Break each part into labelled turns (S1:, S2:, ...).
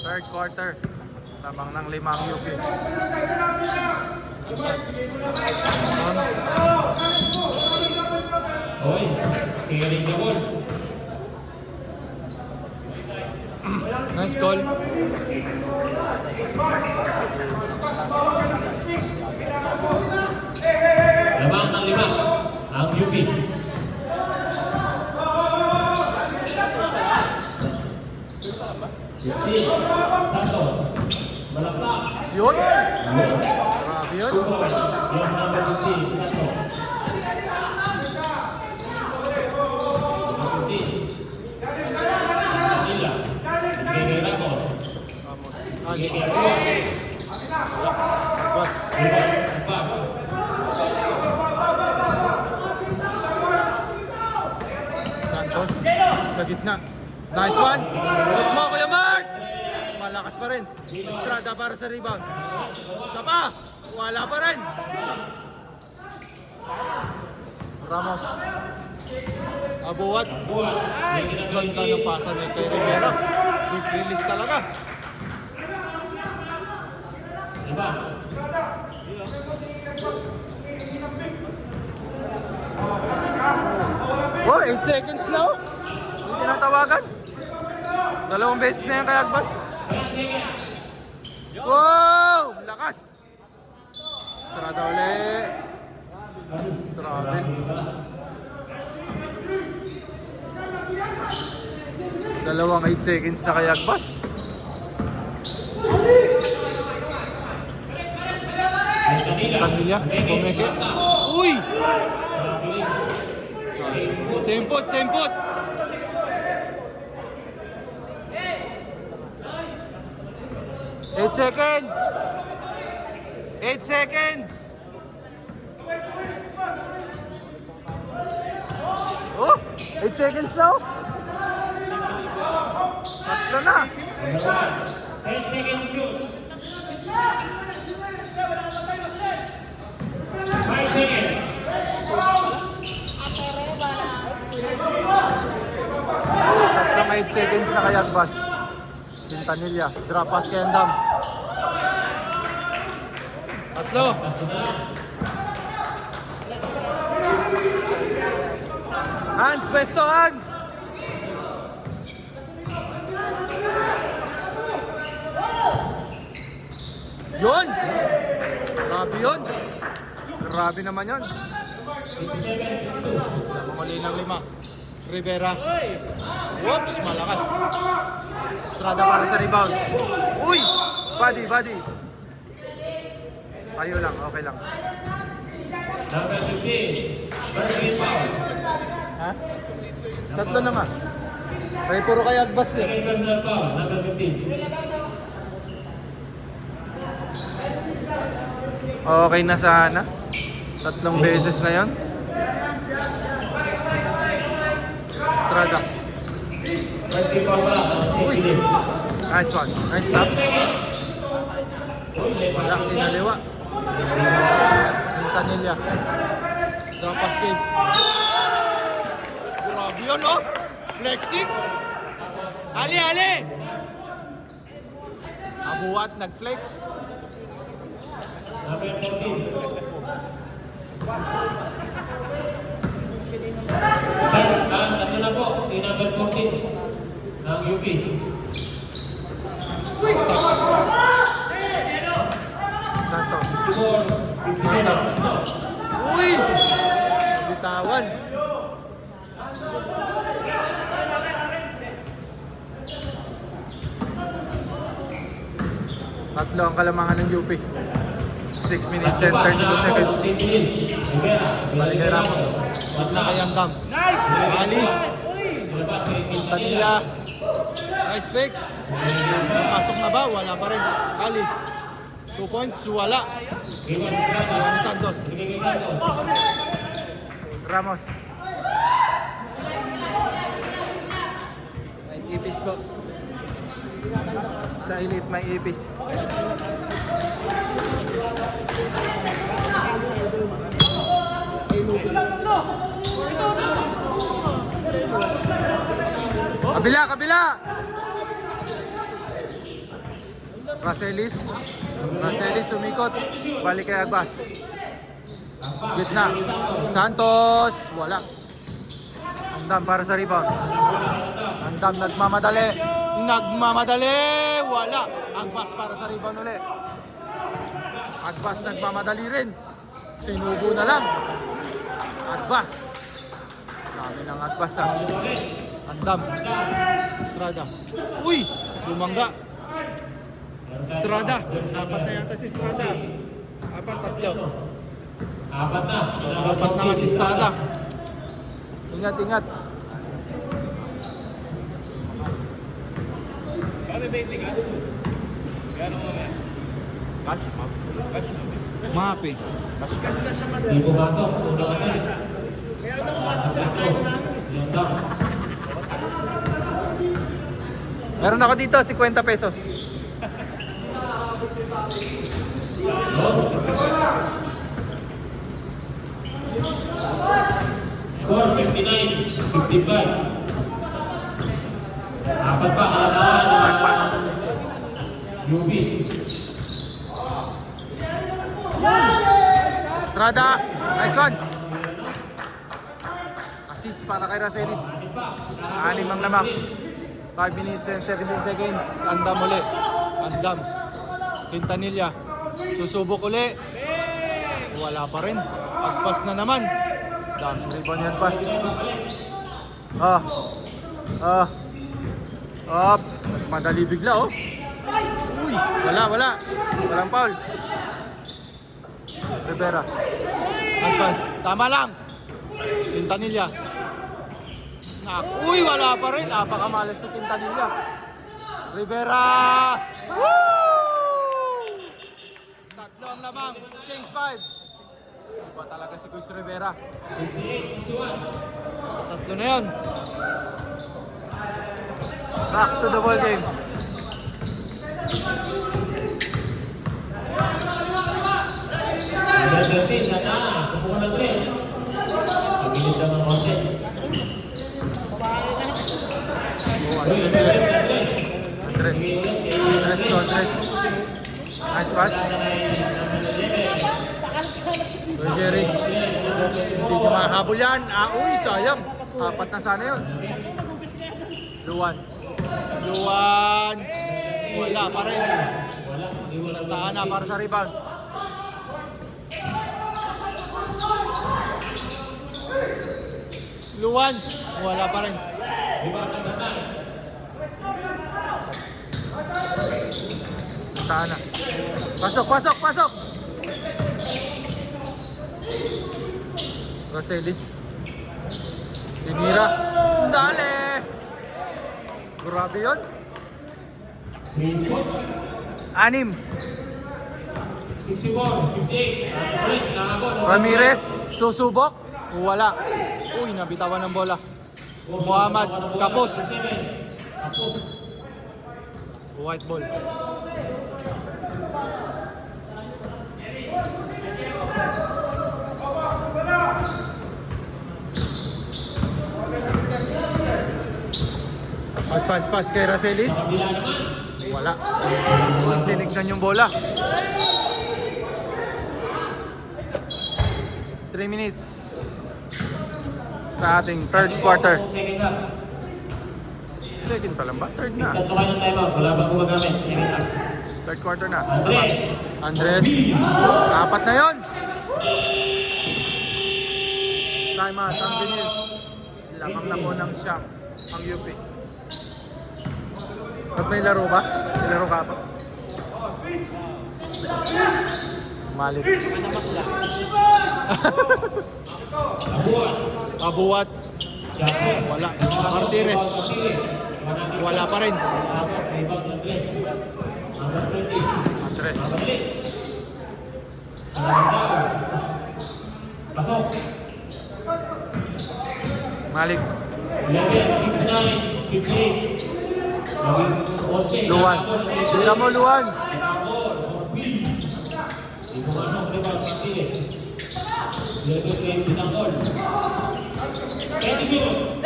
S1: Third quarter. Tabang ng 5 ang UP.
S2: Oy, tingnan niyo po.
S1: Nice call.
S2: Lamang ng 5 ang UP. Santos. Malaksak.
S1: Yun. Grabe yun.
S2: Yung number 15, Santos. Manila. Gege Ramos. Gege Ramos.
S1: Bas. Santos. Sa gitna. Nice one. Shoot mo, Kuya Mark. Malakas pa rin. Estrada para sa rebound. Isa pa. Wala pa rin. Ramos. Abuhat. Ganda ng pasa niya kay Rivera. Big release talaga. Oh, 8 seconds now. Hindi na tawagan. 2 beses na yung kay Agbas. Wow! Lakas! Sarada uli. Travel. Dalawang 8 seconds na kay Agbas. Kanilya, Bumeke. Uy! Sempot, sempot! Eight seconds! 8 seconds! Oh! 8 seconds now? Tatlo na!
S2: 10 seconds shoot. 5 seconds.
S1: Tatlong 8 seconds na kay Agbas. Quintanilla, drop pass kay Andam. Tatlo. Hans, besto Hans! Yun! Grabe yun! Grabe naman yun! Mamali ng 5. Rivera. Whoops! Malakas. Estrada para sa rebound. Uy! Body, body. Tayo lang, okay lang.
S2: Number 15. Bergen foul.
S1: Ha? Tatlo na nga. Ay, puro kay Agbas eh.
S2: Second personal foul. Number 15.
S1: Okay na sana. Tatlong beses na yon. Estrada. Uy! Nice one. Nice stop. Wala, sinaliwa. Quintanilla. Drop pass game. Grabe yun, oh! Flexing! Ali, ali! Abuhat, nag-flex.
S2: Number 14. Tatlo na po. Yung number 14 ng UP.
S1: Santos.
S2: Score.
S1: Santos. Uy! Bitawan. Tatlo ang kalamangan ng UP. 6 minutes and 32 seconds. Balik kay Ramos. Wala kay Andam. Ali. Quintanilla. Nice fake. Pasok na ba? Wala pa rin. Ali. 2 points. Wala. Wala ni Santos. Ramos. May ipis po. Sa elite may ipis. Kabila, kabila! Racelis. Racelis umikot. Balik kay Agbas. Gitna. Santos. Wala. Andam para sa rebound. Andam nagmamadali. Nagmamadali. Wala. Agbas para sa rebound ulit. Agbas nagmamadali rin. Sinubo na lang. Agbas. Dami ng Agbas ha. Andam. Estrada. Uy! Lumangga. Estrada. Apat na yata si Estrada. Apat, tatlo.
S2: Apat na.
S1: Apat na nga si Estrada. Ingat, ingat. Map eh.
S2: Di pumasok. Unang atay. Lindang.
S1: Meron ako dito, 50 pesos.
S2: Score 59-55. Apat pa kalaban
S1: Agbas.
S2: UB.
S1: Estrada. Nice one. Assist para kay Racelis. 6 ang lamang. 5 minutes and 17 seconds. Andam uli. Andam. Quintanilla. Susubok uli. Wala pa rin. Agpas na naman. Daming rebound yan, pass. Up. Madali bigla, oh. Uy, wala. Walang foul. Rivera. Agpas. Tama lang. Quintanilla. Uy, wala pa rin. Napakamalas ni Quintanilla. Rivera. Woo! Tatlo ang lamang. Change 5. Iba talaga si Kuis Rivera. Tatlo na yun. Back to the ball game.
S2: Ada 13 sana. Kumpulkan na 3. Pagilid lang ng konti.
S1: Andres. Nice pass. Jerry. Hindi nyo mahabol yan. Uy, sayang. Apat na sana yun. Luwan. Wala pa rin. Santa Ana para sa rebound. Luwan. Wala pa rin. Santa Ana. Pasok. Racelis. Tinira. Dale! Grabe yun. 6.
S2: 64-58.
S1: Ramirez. Susubok. Wala. Uy, nabitawan ng bola. Muhammad Kapos. White ball. Advance pass kay Racelis. Wala. Tinignan yung bola. 3 minutes sa ating third quarter. Second pa lang ba? Third na.
S2: Tatlo kayo ng timeout. Wala bang gumagamit?
S1: Third quarter na.
S2: Andres.
S1: Andres. Apat na yon. Timeout. Ang binil. Lamang na po ng siyam ang UP. Ba't may laro ba? May laro ka pa? Malik. Abuat. Wala. Martires. Wala pa rin. Andres. Malik. Luwan. Tira mo, Luwan.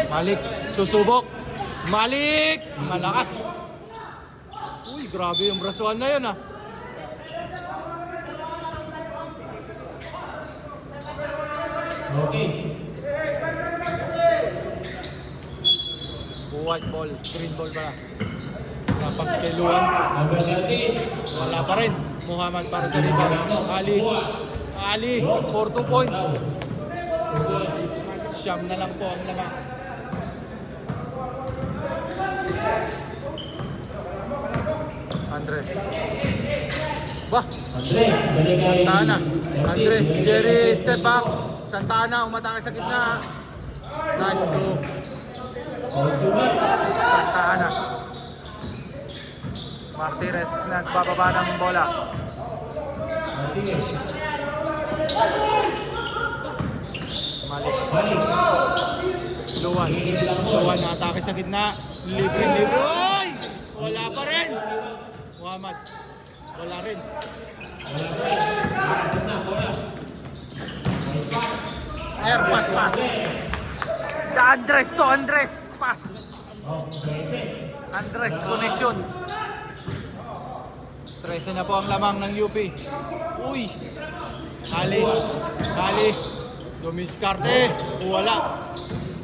S1: Malik. Susubok. Malik. Malakas. Uy, grabe yung brasuan na yun ah.
S2: Okay.
S1: White ball, green ball pala. Tapos kay Luan.
S2: Number 30.
S1: Wala pa rin. Muhammad para sa rebound. Ali for 2 points. Siyam na lang po ang lamang. Andres. Bah! Santana. Andres, Jerry, step back. Santana, umatake sa gitna. Nice to. Santana. Martinez nagbababa ng bola. Malik. Luwan na atake sa gitna. Libre. Oy! Wala pa rin. Muhammad. Wala rin. Airpot pass. Andres to Andres. Pass. Andres connection. 13 na po ang lamang ng UP. Uy! Ali. Dumiskarte. Wala.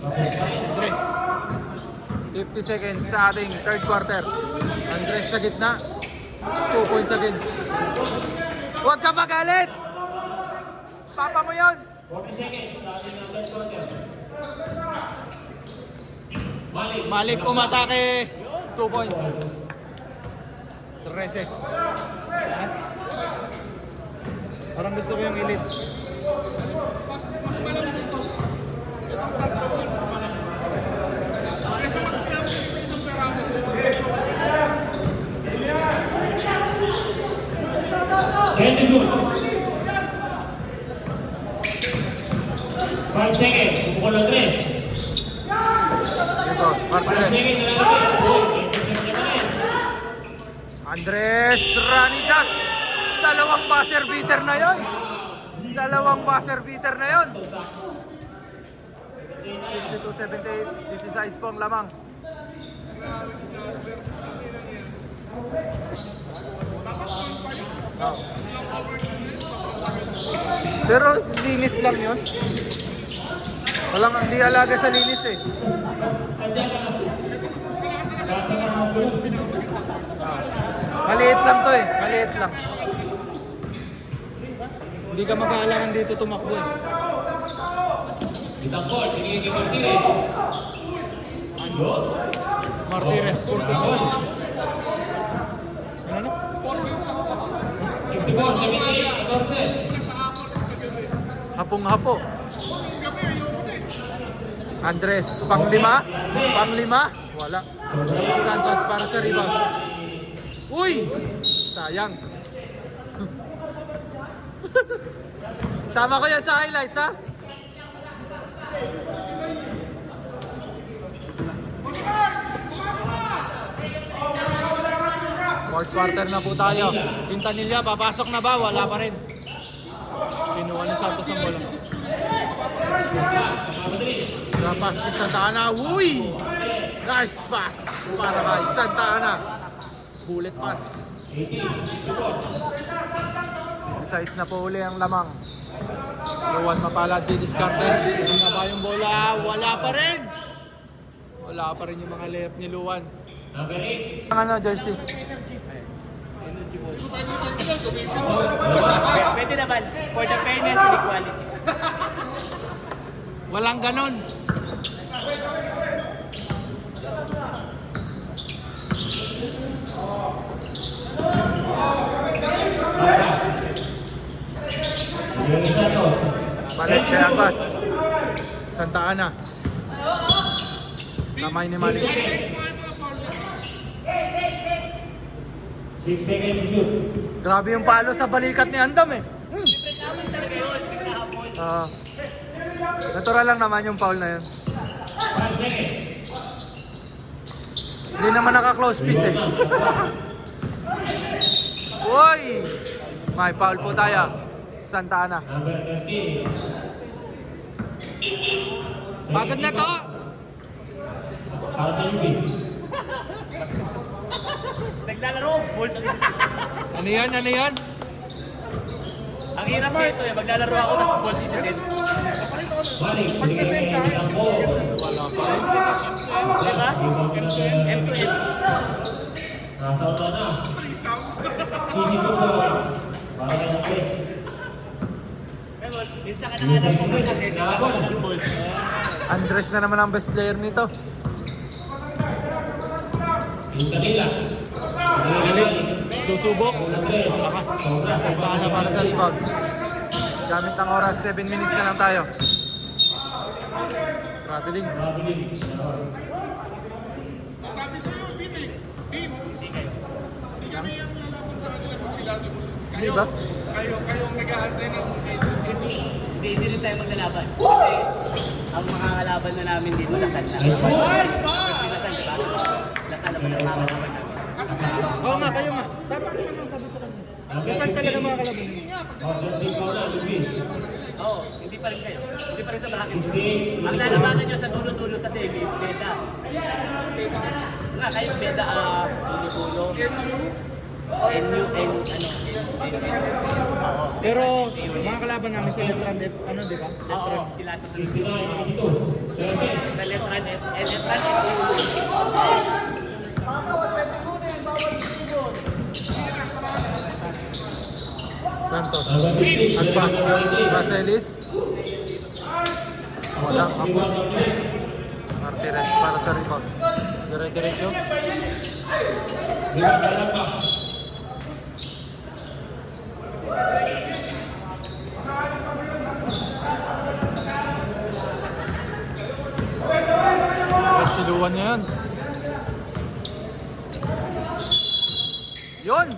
S1: Andres. 50 seconds sa ating third quarter. Andres sa gitna. 2 points again. Huwag ka magalit! Papa mo yun!
S2: 40 seconds. Starting ng third quarter.
S1: Malik umatake. 2 points. 13. Parang gusto ko yung elite.
S3: Mas malambot to. Itong tatawin, mas malambot. Kaysa mag-piano sa isang peraso.
S2: 10 seconds. Pukul ng 3.
S1: Ito, Martinez. Andres, running shot. Dalawang buzzer beater na yon. 62-78. This is ice pong lamang. Oh. Pero linis lang yun. Walang hindi alaga sa linis eh. Maliit lang to eh. Maliit lang. Hindi ka mag-aalangan dito tumakbo eh.
S2: Itangkol. Tinigil kay Martinez.
S1: Martinez, kurto mo. Ano?
S2: 54, 78, 14.
S3: Isa sa hapon, isa sa gabi.
S1: Hapong-hapo.
S3: Buong gabi, ayoko na eh.
S1: Andres, panglima. Wala. Santos para sa rebound. Uy! Sayang. Sama ko yan sa highlights ha. Fourth quarter na po tayo. Quintanilla, papasok na ba? Wala pa rin. Kinuha ni Santos ang bola. Pass ni Santa Ana. Uy! Nice pass para kay Santa Ana. Bullet pass. Size na po uli ang lamang. Luwan mapalad, didiskarte. Ano na ba yung bola? Wala pa rin! Wala pa rin yung mga layup ni Luwan.
S2: Number 8.
S1: Ang ano, jersey?
S4: Pwede naman. For the fairness and equality.
S1: Walang ganon. Balik kay Abbas. Santa Ana. Kamay ni Malik.
S2: 6 seconds to shoot.
S1: Grabe yung palo sa balikat ni Andam eh. Natural lang naman yung foul na yun.
S2: 5 seconds.
S1: Hindi naman naka-close piece eh. Uy! May foul po tayo. Santa Ana.
S2: Number 13.
S1: Pagod na to!
S2: Para sa UP.
S4: Naglalaro, balls ang isa.
S1: Ano yan? Ano yan?
S4: Ang hirap nito eh, maglalaro ako, tapos balls isa set.
S2: Balik, binigay ng Sampo.
S1: Wala pa rin.
S4: Diba? M to M.
S2: Nasa una na. Hindi ko po. Para kay Andres.
S4: Pero, minsan ka nanganap mo mo kasi sa ako ng balls.
S1: Andres na naman ang best player nito.
S2: Quintanilla.
S1: Philip, susubok. Lakas. Santana para sa rebound. Gamit ng oras, 7 minutes na lang tayo. Traveling.
S3: Sabi sa'yo, Bin eh. Bin, hindi kami yung lalaban sa kanila pag sila lumusot.
S1: Di ba?
S3: Kayong nag-aantay ng
S4: Hindi rin tayo maglalaban. Kasi, ang mga kalaban na namin dito, Lasal na. Lasal, diba? Lasal naman ang mga kalaban namin.
S1: Oo nga, kayo nga. Dapat naman ang sabi ko kanina. Saan talaga mga kalaban ninyo?
S4: Oo, hindi pa rin kayo. Hindi pa rin sa bracket. Ang lalabanan nyo sa dulo-dulo sa semis, Beda. Nga, kayo Beda, dulo-dulo. NU, ano.
S1: Pero mga kalaban namin sa Letran, ano di ba?
S4: Oo, sila sa Letran, Letran,
S1: Santos. Agpas. Baselis. Wala. Apos. Martires para sa rebound. Dire-diretso. Siluwan niya yan. Yun!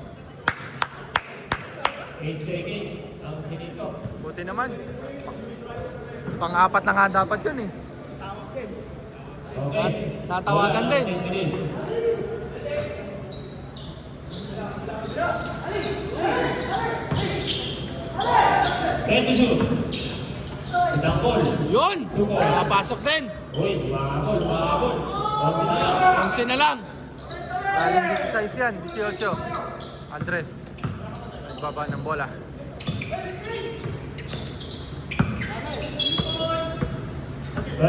S2: 8 seconds. Ang finito.
S1: Buti naman. Pang-apat na nga dapat yun eh.
S2: Okay.
S1: Natawagan din.
S2: Ready shoot. Isang ball.
S1: Yun! Nakapasok din.
S2: Uy, makakabol. Okay na lang.
S1: 11 na lang. Galing 16 yan, 18. Andres. Nagbaba ng bola.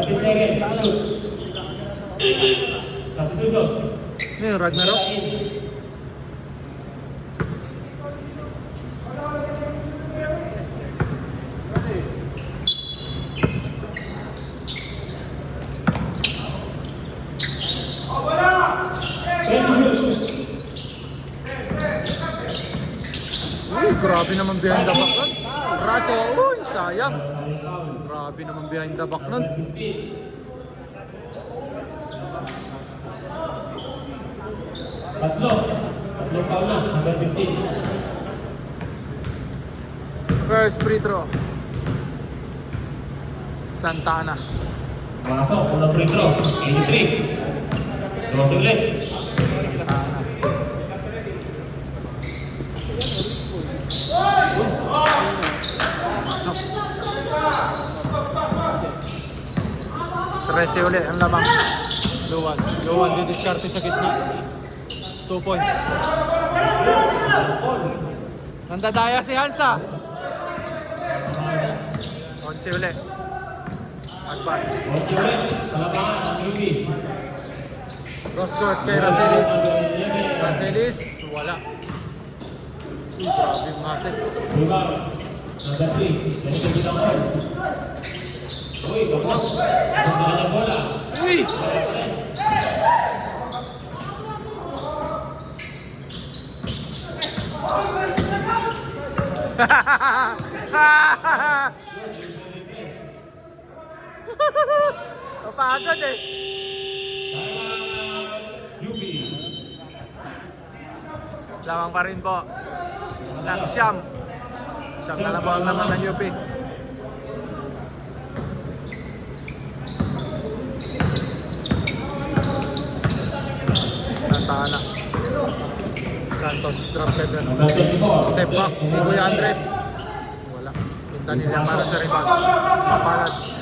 S2: Shoot. Substitution.
S1: Ano yung Ragnarok? Uy, grabe naman behind the back nun. Raso, uy, sayang. Grabe naman behind the back nun.
S2: Tatlo foul na, number 15.
S1: First free throw. Santa Ana.
S2: Pasok, unang free throw, 83. Dose ulit.
S1: Santa Ana. Pasok. 13 ulit ang lamang. Luwan didiskarte sa gitna. 2 points. Nandadaya si Hansa. 11 ulit. Agpas.
S2: Dose ulit, palabangan ang UP.
S1: Cross court kay Racelis. Racelis, wala. Uy, grabe yung masik.
S2: Rebound, number 3. Ganito din ang ball. Uy, kapos. Pagdala ng bola.
S1: Uy! Napagod eh.
S2: UP.
S1: Lamang pa rin po. Ng Siyam. Siyam na lang po ang laman ng UP. Santa Ana. Santos drop level.
S2: Number 24.
S1: Step back ni Kuya Andres. Wala. Pinta nila para sa rebound. Papalat.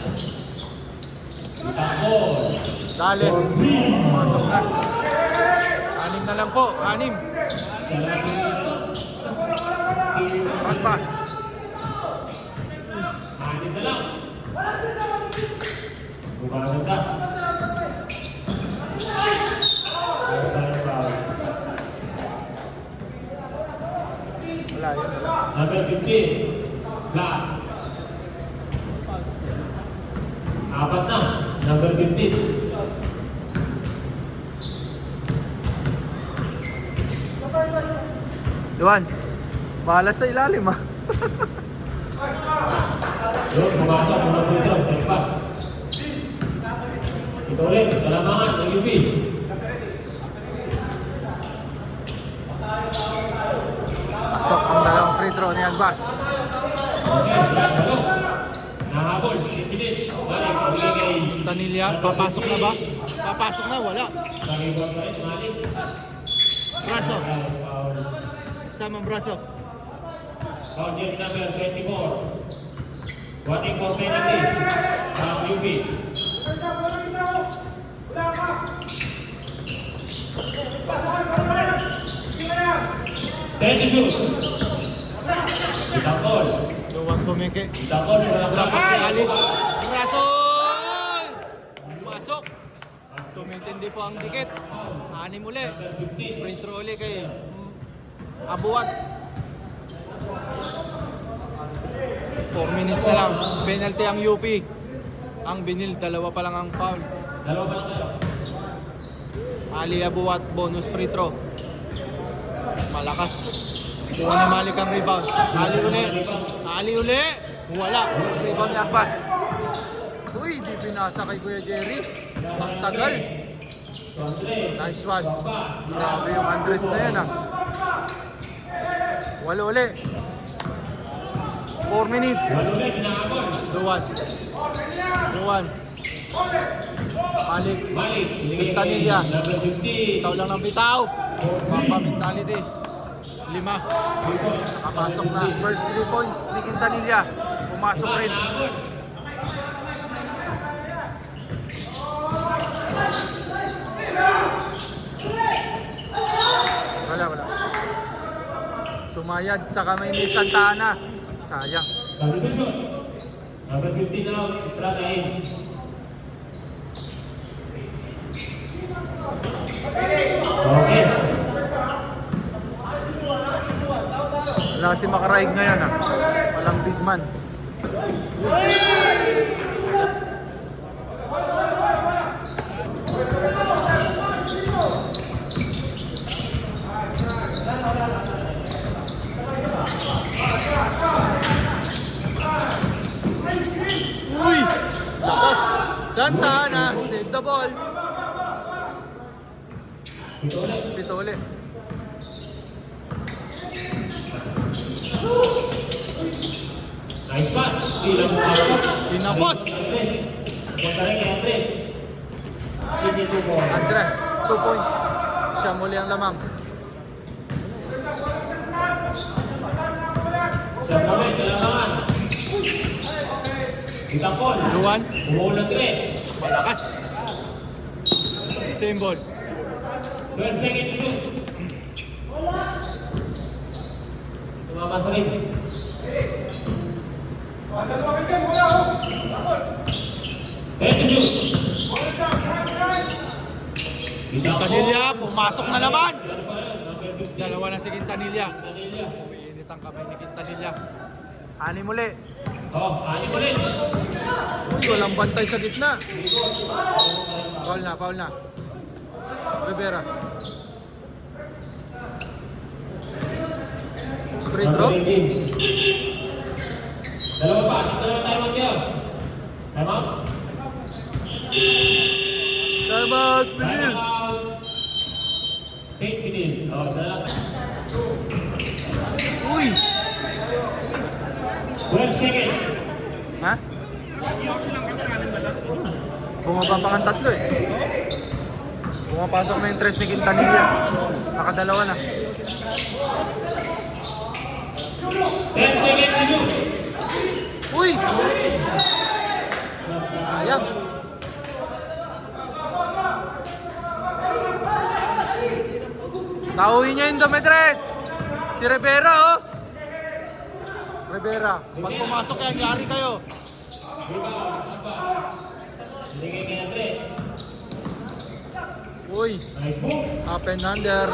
S2: Tapos,
S1: Dali. Pasok na. 6 na lang po, 6. Pag-pass.
S2: Anim na lang. Bumaganda.
S1: Wala, yun, wala.
S2: Number 15, Black. Apat na, number 15.
S1: Luan, bahala sa ilalim ah.
S2: Yun, bumasa, bumabulsa, pass. Ito ulit, kalamangan ng UP.
S1: Pasok ang dalawang free throw ni Agbas.
S2: Okay, Black, halo. Nahabol, 6 minutes. Balik, pabili kay
S1: Tanilya, papasok na ba? Papasok na, wala.
S2: Saribot pa rin, Malik.
S1: Braso,
S2: Foul.
S1: samang braso.
S2: Foul game number 24. Waiting for penalty from UP. Ten to shoot. Itangkol.
S1: Luwag tumiki.
S2: Itangkol sa
S1: Drapas kay Ali. Braso! Pumasok. Tumintindi po ang dikit. 6 uli. Free throw uli kay Abuat. 4 minutes na lang. Penalty ang UP. Ang binil, 2 pa lang ang foul.
S2: Dalawa pa lang tayo.
S1: Ali Abuat, bonus free throw. Malakas. Kuha ni Malik ang rebound. Ali uli. Ali uli. Wala. Rebound ni Abbas. Uy, di pinasa kay Kuya Jerry. Ang tagal. Nice one. Grabe yung Andres na yan ah. Wala uli. 4 minutes.
S2: Ulit, hinahabol.
S1: Luwan. Luwan. Malik.
S2: Malik.
S1: Tanilya.
S2: Number 50.
S1: Bitaw lang ng bitaw. Mamba mentality. 5. Nakapasok na. First 3 points ni Quintanilla. Pumasok rin.
S2: Hinahabol.
S1: Wala. Sumayad sa kamay ni Santa Ana. Sayang.
S2: Substitution. Number 50 now, Estradain. Okay.
S1: Wala si Makaraig ngayon ah. Walang big man. Uy! Lakas! Santa Ana, save the ball.
S2: Ito ulit.
S1: Pito ulit.
S2: Nice pass. Bilang pasok.
S1: Tinapos!
S2: Punta rin kay Andres. Hindi ito po.
S1: Andres, 2 points. Siya muli ang lamang.
S2: Siya kami, kailangan. Itangkol.
S1: Luwan,
S2: Umuulan tres.
S1: malakas. Same ball.
S2: 12 seconds to shoot. Tumama sa rin. Ten to shoot.
S1: Quintanilla, pumasok na naman! Dalawa na si Quintanilla.
S2: Tanilya.
S1: Umiinit ang kamay ni Quintanilla. 6 muli.
S2: Oh, anim ulit.
S1: Uy, walang bantay sa gitna. Foul na. Rivera. Free throw.
S2: Dalawa pa. Dalawa tayo mag-iyo. Time out.
S1: Time out,
S2: Time
S1: Pinil.
S2: out. Saint Pinil. Oh, dalawa.
S1: Uy!
S2: 12 seconds.
S1: Ha? Bumaba pa kang 3 eh. Pumapasok na yung 3 ni Quintanilla. Nakadalawa na.
S2: 10 seconds to shoot.
S1: Uy! Ayang. Dometres! Si Rivera, oh! Rivera, pag pumasok yan, yari kayo.
S2: Binigay kay Andre.
S1: Uy,
S2: Nice move.
S1: up and under.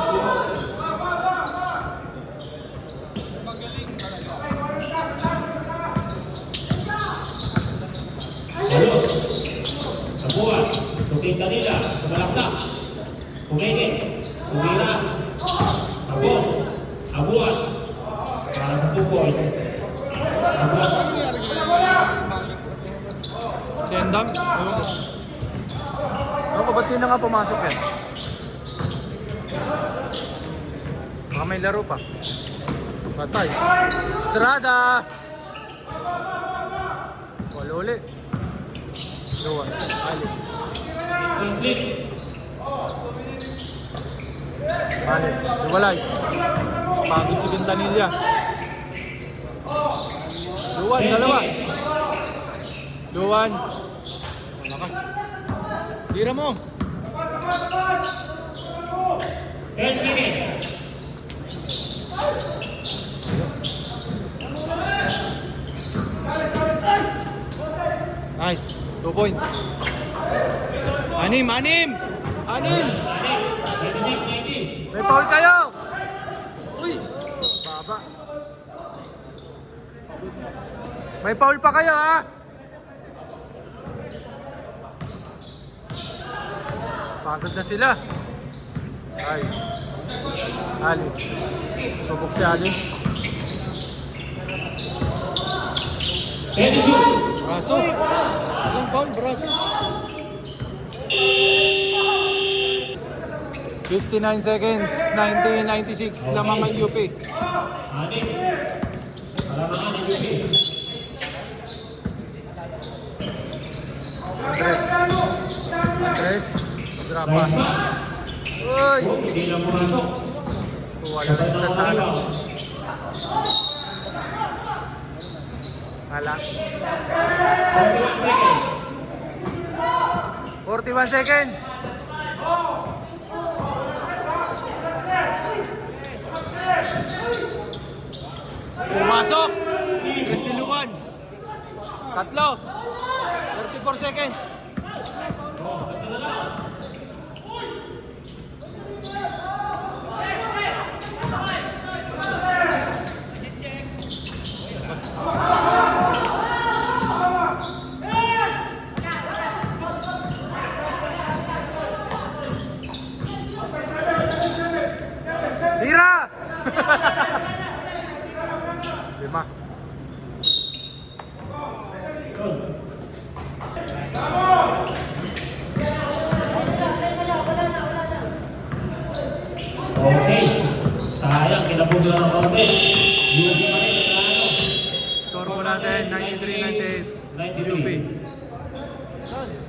S2: Halo. Sabuat. Tuking kanila. Kumalaksak. Kumigit. Kumira. Abot. Abuat. Para sa tukoy. Abuat.
S1: Si Endam? Ano, ba't di na nga pumasok yan? Baka may laro pa. Patay. Estrada! Wala uli. Luwan. Ali.
S2: Complete.
S1: Ali. Luwalay. Pagod si Quintanilla. Luwan, dalawa. Luwan. Malakas. Tira mo.
S2: 10 seconds.
S1: Nice. 2 points. Anim, anim! Anim! May foul kayo! Uy! Baba. May foul pa kayo, ha? Pagod na sila. Ay. Ali. Subok si Ali.
S2: 10 shoot.
S1: Braso. Ilang foul, braso. 59 seconds, 1996, lamang ang UP.
S2: Anim. Kalamangan ng UP.
S1: Andres, Drapas. Uy!
S2: Hindi lang pumasok.
S1: Wala na sa talo. Hala. 41 seconds. Pumasok. Tres niluwan. Tatlo. 34 seconds. Tira! 5.
S2: Okay. Sayang, kinabulo ng konti. UP pa rin ang plano.
S1: Score mo natin 93-98
S2: 93.
S1: UP.